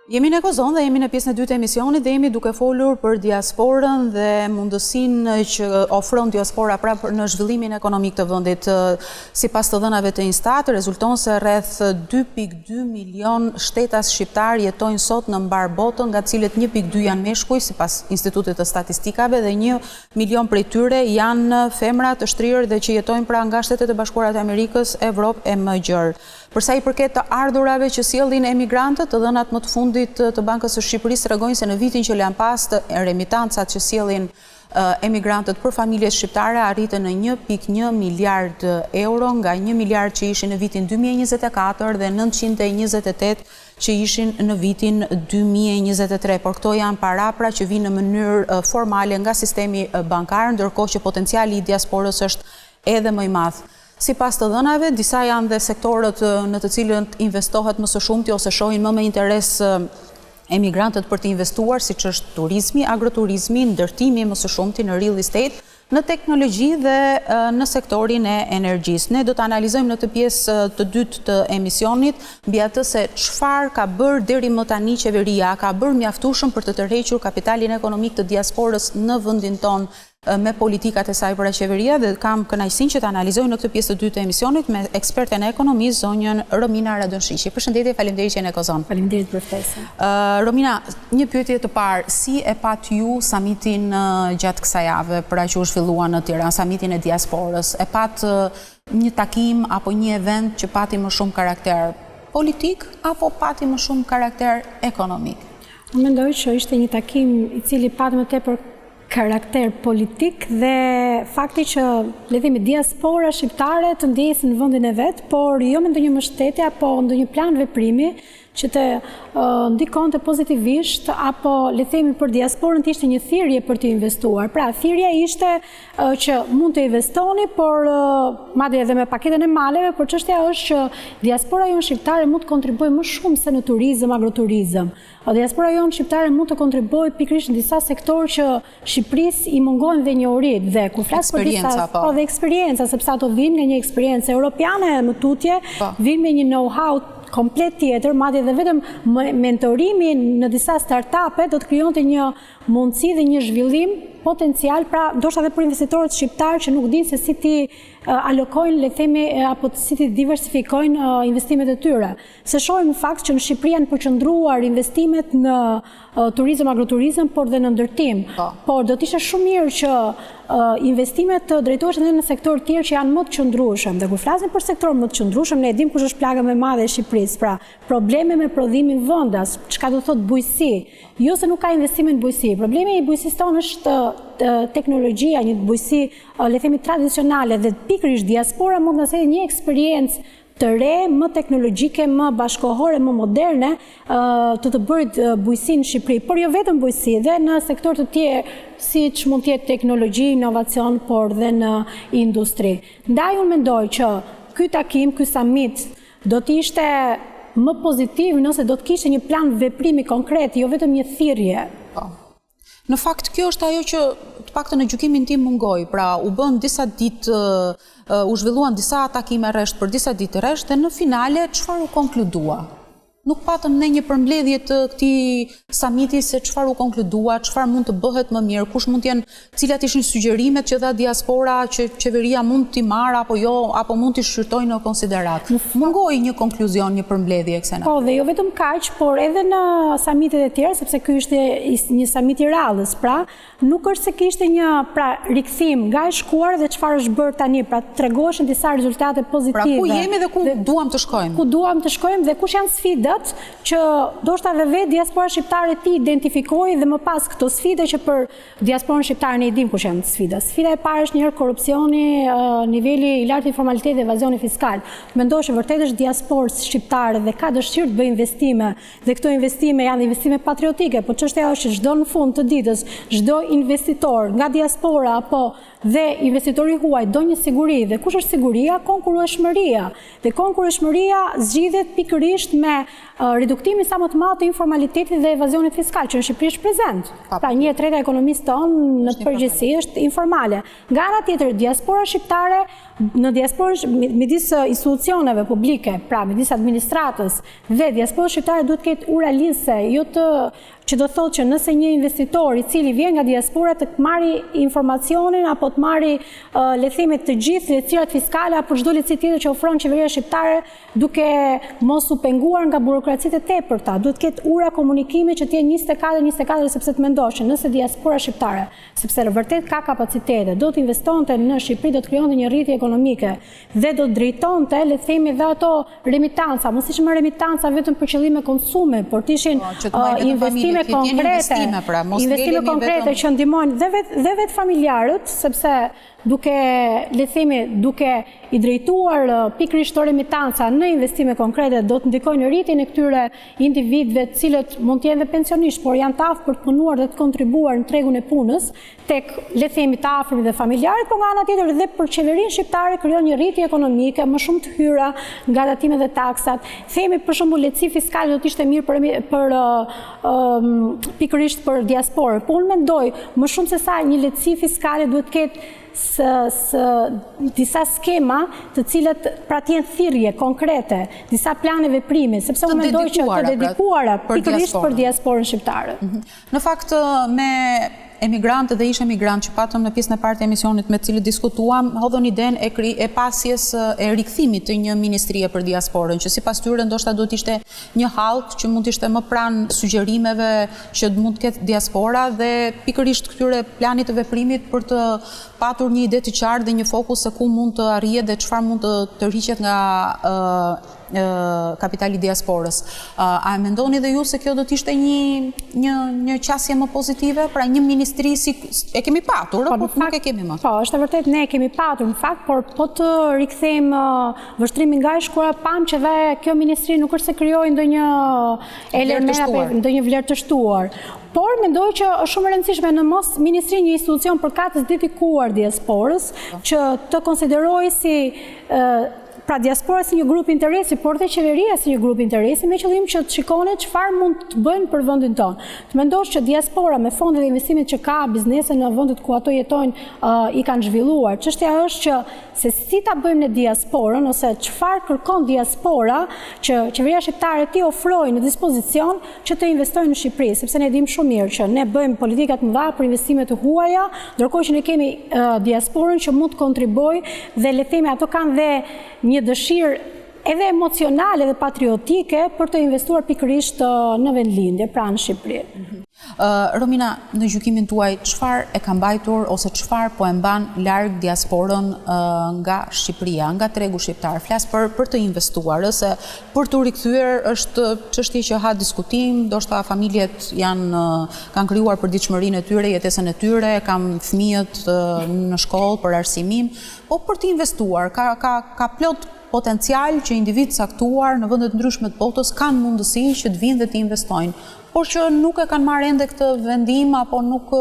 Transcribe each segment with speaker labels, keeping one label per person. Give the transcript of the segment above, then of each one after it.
Speaker 1: Jemi në Kozon dhe jemi në pjesën e dytë e emisionit dhe jemi duke folur për diasporën dhe mundësinë që ofron diaspora prapë në zhvillimin ekonomik të vendit. Sipas të dhënave të Instat, rezulton se rreth 2.2 milion shtetas shqiptar jetojnë sot në mbar botën, nga të cilët 1.2 janë meshkuj sipas Institutit të Statistikave dhe 1 milion prej tyre janë femra të shtrirë dhe që jetojnë pra nga Shtetet e Bashkuara të Amerikës, Evropë e më gjerë. Përsa i përket të ardhurave që sjellin emigrantët, të dhënat më të fundit të Bankës së Shqipërisë tregojnë se në vitin që lan pas të remitancat që sjellin emigrantët për familjet shqiptare arritën në 1.1 miliard euro nga 1 miliard që ishin në vitin 2024 dhe 928 që ishin në vitin 2023. Por këto janë para pra që vinë në mënyrë formale nga sistemi bankar, ndërkohë që potenciali i diasporës është edhe më i madh. Sipas të dhënave, disa janë dhe sektorët në të cilët investohet më së shumti ose shohin më me interes emigrantët për të investuar, siç është turizmi, agroturizmi, ndërtimi më së shumti në real estate, në teknologji dhe në sektorin e energjisë. Ne do të analizojmë në të pjesë të dytë të emisionit mbi atë se çfarë ka bërë deri më tani qeveria, ka bërë mjaftueshëm për të tërhequr kapitalin ekonomik të diasporës në vendin tonë me politikat e saj para qeveria dhe kam kënaqësinë që të analizoj në këtë pjesë të dytë të emisionit me eksperten e ekonomisë, zonjën Romina Radonshiqi. Përshëndetje, faleminderit që jeni në Kozon.
Speaker 2: Faleminderit për ftesën.
Speaker 1: Romina, një pyetje të parë, si e pat ju samitin gjatë kësaj jave, pra që u zhvillua në Tiranë, samitin e diasporës? E pat një takim apo një event që pati më shumë karakter politik apo pati më shumë karakter ekonomik?
Speaker 2: Unë mendoj që ishte një takim i cili pati më tepër karakter politik dhe fakti që le të themi diaspora shqiptare të ndjesin në vendin e vet, por jo me ndonjë mbështetje apo ndonjë plan veprimi që të ndikonte pozitivisht apo le të themi për diasporën të ishte një thirrje për të investuar. Pra thirrja ishte që mund të investoni, por madje edhe me paketën e maleve, por çështja është që diaspora jonë shqiptare mund të kontribuojë më shumë se në turizëm, agroturizëm. Diaspora jonë shqiptare mund të kontribuojë pikërisht në disa sektorë që Shqipërisë i mungojnë dhe njohuritë dhe kur flas për disa dhe eksperienca, sepse ato vijnë nga një eksperiencë europiane më tutje, vijnë me një know-how komplet tjetër, madje dhe vetëm mentorimi në disa startupe do të krijonte një mundësi dhe një zhvillim potencial, pra ndoshta edhe për investitorët shqiptarë që nuk dinë se si ti alokojnë, le të themi, apo si ti diversifikojnë investimet e tyre. Se shohim në fakt që në Shqipëri janë përqendruar investimet në turizëm, agroturizëm, por dhe në ndërtim. Por do të ishte shumë mirë që investimet të drejtoheshin edhe në sektor tjerë që janë më të qëndrueshëm. Dhe kur flasim për sektor më të qëndrueshëm, ne e dimë kush është plaga më e madhe e Shqipërisë. Pra, probleme me prodhimin vendas, çka do thotë bujqësi. Jo se nuk ka investime në bujqësi. Problemi i bujqësisë tonë është teknologjia, një bujqësi, le themi, tradicionale dhe pikërisht diaspora mund të sjellë një eksperiencë të re, më teknologjike, më bashkohore, më moderne, të bërit bujqësi në Shqipëri, por jo vetëm bujqësi, dhe në sektor të tjerë, siç mund të jetë teknologji, inovacion, por dhe në industri. Ndaj unë mendoj që ky takim, ky summit do të ishte më pozitiv nëse do të kishte një plan veprimi konkret, jo vetëm një thirrje.
Speaker 1: Në fakt, kjo është ajo që të paktën në gjykimin tim mungoi, pra u bën disa ditë, u zhvilluan disa takime rresht për disa ditë rresht dhe në finale çfarë u konkludua? Nuk patëm ne një përmbledhje të këtij samiti se çfarë u konkludua, çfarë mund të bëhet më mirë, kush mund të jenë, cilat ishin sugjerimet që dha diaspora që qeveria mund t'i marrë apo jo, apo mund t'i shqyrtojë në konsiderat. Mungoi një konkluzion, një përmbledhje kësaj natyre.
Speaker 2: Po, dhe jo vetëm kaq, por edhe në samitet e tjera, sepse ky ishte një samit i radhës, pra nuk është se kishte një rikthim nga e shkuar dhe çfarë është bërë tani, pra tregoheshin disa rezultate pozitive.
Speaker 1: Pra ku jemi dhe ku duam të shkojmë?
Speaker 2: Ku duam të shkojmë dhe kush janë sfidat që ndoshta edhe vetë diaspora shqiptare ti identifikoi dhe më pas këto sfide që për diasporën shqiptare ne i dim kush janë sfidat. Sfida e parë është njëherë korrupsioni, niveli i lartë i informalitetit dhe evazioni fiskal. Mendoj që vërtet është diasporës shqiptare dhe ka dëshirë të bëjë investime dhe këto investime janë investime patriotike, por çështja është që çdo në fund të ditës, çdo investitor nga diaspora apo dhe investitori huaj do një siguri dhe kush është siguria? Konkurrueshmëria. Dhe konkurrueshmëria zgjidhet pikërisht me reduktimi sa më të madh të informalitetit dhe evazionit fiskal, që në Shqipëri është prezent. Pra 1/3 e ekonomisë tonë në përgjithësi është informale. Nga ana tjetër, diaspora shqiptare në diasporën midis institucioneve publike, pra midis administratës dhe diasporës shqiptare duhet të ketë ura lidhëse, jo të që do thotë që nëse një investitor i cili vjen nga diaspora të marri informacionin apo të marri le të themi të gjithë lehtësirat fiskale apo çdo lehtësi tjetër që ofron qeveria shqiptare duke mos u penguar nga burokracitë e tepërta, duhet të ketë ura komunikimi që të jenë 24 sepse të mendosh që nëse diaspora shqiptare, sepse vërtet ka kapacitete, do të investonte në Shqipëri, do të krijonte një rritje ekonomike dhe do të drejtonte, le të themi, dhe ato remitanca, mos ishte më remitanca vetëm për qëllime konsumi, por të ishin investime konkrete që ndihmojnë dhe vetë familjarët, sepse duke i drejtuar pikërisht to remitanca në investime konkrete do të ndikojnë në rritjen e këtyre individëve të cilët mund të jenë dhe pensionistë, por janë të aftë për të punuar dhe të kontribuar në tregun e punës tek le të themi të afërmit dhe familjarët, por nga ana tjetër dhe për qeverinë shqiptare krijon një rritje ekonomike, më shumë të hyra, ngaratimet dhe taksat. Themi për shembull lehtësi fiskale do të ishte mirë për pikërisht për diasporën. Po unë mendoj më shumë se sa një lehtësi fiskale duhet të ketë disa skema të cilat pra të jenë thirrje konkrete, disa plane veprimi, sepse unë mendoj që të dedikuara pikërisht për diasporën shqiptare.
Speaker 1: Në fakt me emigrantë dhe ish emigrant që patëm në pjesën e parë të emisionit me të cilët diskutuam, hodhën idenë e pasjes e rikthimit të një ministrie për diasporën, që sipas tyre ndoshta duhet ishte një hallk që mund të ishte më pranë sugjerimeve që mund të ketë diaspora dhe pikërisht këtyre planit të veprimit për të patur një ide të qartë dhe një fokus se ku mund të arrihet dhe çfarë mund të tërhiqet nga kapitali diasporës. A mendoni dhe ju se kjo do të ishte një qasje më pozitive? Pra një ministri si e kemi patur, por nuk e kemi më.
Speaker 2: Po, është e vërtet ne e kemi patur në fakt, por po të rikthejmë vështrimin nga shkura, pam që dhe kjo ministri nuk është se krijoi ndonjë element apo ndonjë vlerë të shtuar. Por mendoj që është shumë e rëndësishme në mos ministri një institucion përkatës dedikuar diasporës që të konsiderojë si pra diaspora si një grup interesi, por dhe qeveria si një grup interesi, me qëllim që të shikone çfarë mund të bëjnë për vendin tonë. Të mendosh që diaspora me fondet dhe investimit që ka biznese në vendet ku ato jetojnë i kanë zhvilluar. Çështja është që se si ta bëjmë në diasporën ose çfarë kërkon diaspora që qeveria shqiptare t'i ofrojë në dispozicion që të investojnë në Shqipëri, sepse ne dimë shumë mirë që ne bëjmë politikat më dha për investime të huaja, ndërkohë që ne kemi diasporën që mund të kontribuojë dhe le të themi ato kanë dhe një dëshirë edhe emocionale dhe patriotike për të investuar pikërisht në vendlindje, pra në Shqipëri.
Speaker 1: Romina, në gjykimin tuaj, çfarë e ka mbajtur ose çfarë po e mban larg diasporën nga Shqipëria, nga tregu shqiptar? Flas për të investuar, se për të rikthyer është çështje që ha diskutim, ndoshta familjet kanë krijuar përditshmërinë e tyre, jetesën e tyre, kanë fëmijët në shkollë për arsimim, po për të investuar ka plot potencial që individ saktuar në vendet ndryshme të botës kanë mundësi që të vinë dhe të investojnë, por që nuk e kanë marrë ende këtë vendim apo nuk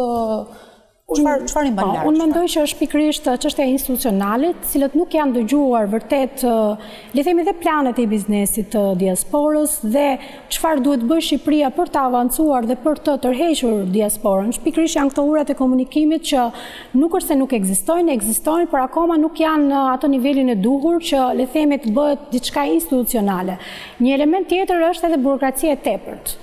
Speaker 1: çfarë i mban larg?
Speaker 2: Unë mendoj që është pikërisht çështja institucionale, të cilët nuk janë dëgjuar vërtet, le themi dhe planet e biznesit të diasporës dhe çfarë duhet bëjë Shqipëria për të avancuar dhe për të tërhequr diasporën. Pikërisht janë këto urat e komunikimit që nuk është se nuk ekzistojnë, por akoma nuk janë në atë nivelin e duhur që le themi të bëhet diçka institucionale. Një element tjetër është edhe burokracia e tepërt.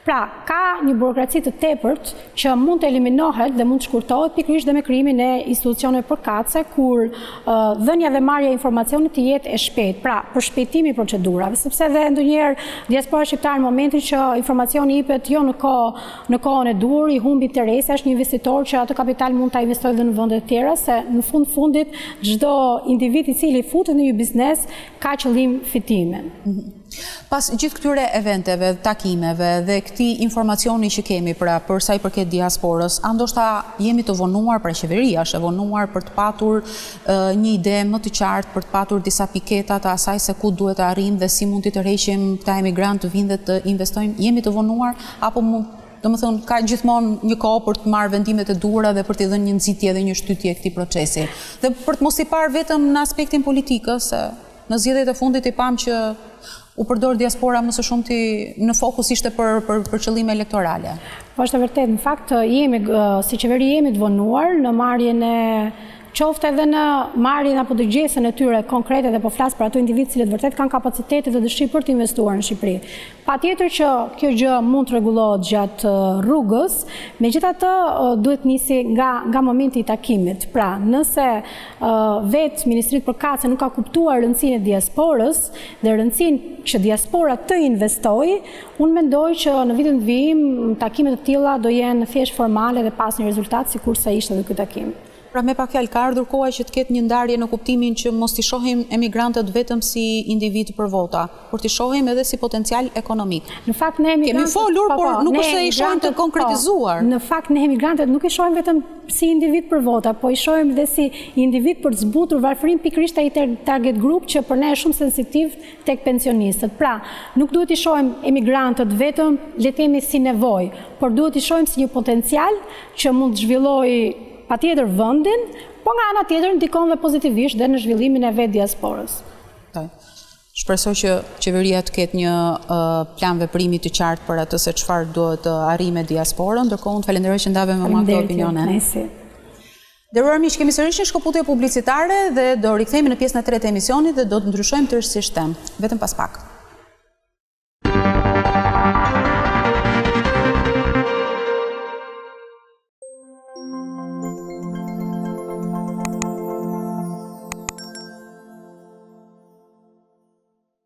Speaker 2: Pra, ka një burokraci të tepërt që mund të eliminohet dhe mund të shkurtohet pikërisht dhe me krijimin e institucioneve përkatëse, kur dhënia dhe marrja e informacionit të jetë e shpejtë, pra për shpejtimi i procedurave, sepse dhe ndonjëherë diaspora shqiptare në momentin që informacioni jepet jo në kohën e duhur, i humbi interesi, është një investitor që atë kapital mund ta investojë edhe në vende të tjera, se në fundit çdo individ i cili futet në një biznes ka qëllim fitimin.
Speaker 1: Pas gjithë këtyre eventeve, takimeve dhe këtij informacioni që kemi për sa i përket diasporës, ndoshta jemi të vonuar, pra qeveria është e vonuar për të patur një ide më të qartë, për të patur disa piketa të asaj se ku duhet të arrijmë dhe si mund të tërheqim këta emigrantë të vinë dhe të investojnë. Jemi të vonuar apo domethënë ka gjithmonë një kohë për të marrë vendimet e duhura dhe për t'i dhënë një nxitje dhe një shtytje këtij procesi. Dhe për të mos i parë vetëm në aspektin politikës, në zgjedhjet e fundit I pam që u përdor diaspora më së shumti në fokus ishte për qëllime elektorale.
Speaker 2: Po është e vërtet, në fakt si qeveri jemi të vonuar në marrjen e qofte edhe në marrjen apo dërgjesën e tyre konkrete dhe po flas për ato individ cilët vërtet kanë kapacitetet dhe dëshirë për të investuar në Shqipëri. Patjetër që kjo gjë mund të rregullohet gjatë rrugës, megjithatë duhet nisi nga momenti I takimit. Pra, nëse vetë Ministritë përkatëse nuk ka kuptuar rëndësinë e diasporës dhe rëndësinë që diaspora të investojë, unë mendoj që në vitin të vijim takimet të tilla do jenë thjesht formale dhe pas një rezultat sikurse ishte edhe ky takim.
Speaker 1: Pra me pak fjalë, ka ardhur koha që të ketë një ndarje në kuptimin që mos t'i shohim emigrantët vetëm si individ për vota, por t'i shohim edhe si potencial ekonomik.
Speaker 2: Në fakt ne emigrantët
Speaker 1: kemi folur, por nuk është se I shohim të konkretizuar.
Speaker 2: Në fakt ne emigrantët nuk I shohim vetëm si individ për vota, po I shohim dhe si individ për të zbutur varfërinë pikërisht ai target group që për ne është shumë sensitiv tek pensionistët. Pra, nuk duhet I shohim emigrantët vetëm le të themi si nevojë, por duhet I shohim si një potencial që mund të zhvillojë patjetër vendin, po nga ana tjetër ndikon dhe pozitivisht dhe në zhvillimin e vetë diasporës.
Speaker 1: Shpresoj që qeveria të ketë një plan veprimi të qartë për atë se çfarë duhet të arrijë me diasporën, ndërkohë unë falenderoj që ndave me mua këtë opinionin. Nderuar miq, kemi sërish një shkëputje publicitare dhe do rikthehemi në pjesën e tretë të emisionit dhe do të ndryshojmë tërësisht temë. Vetëm pas pak.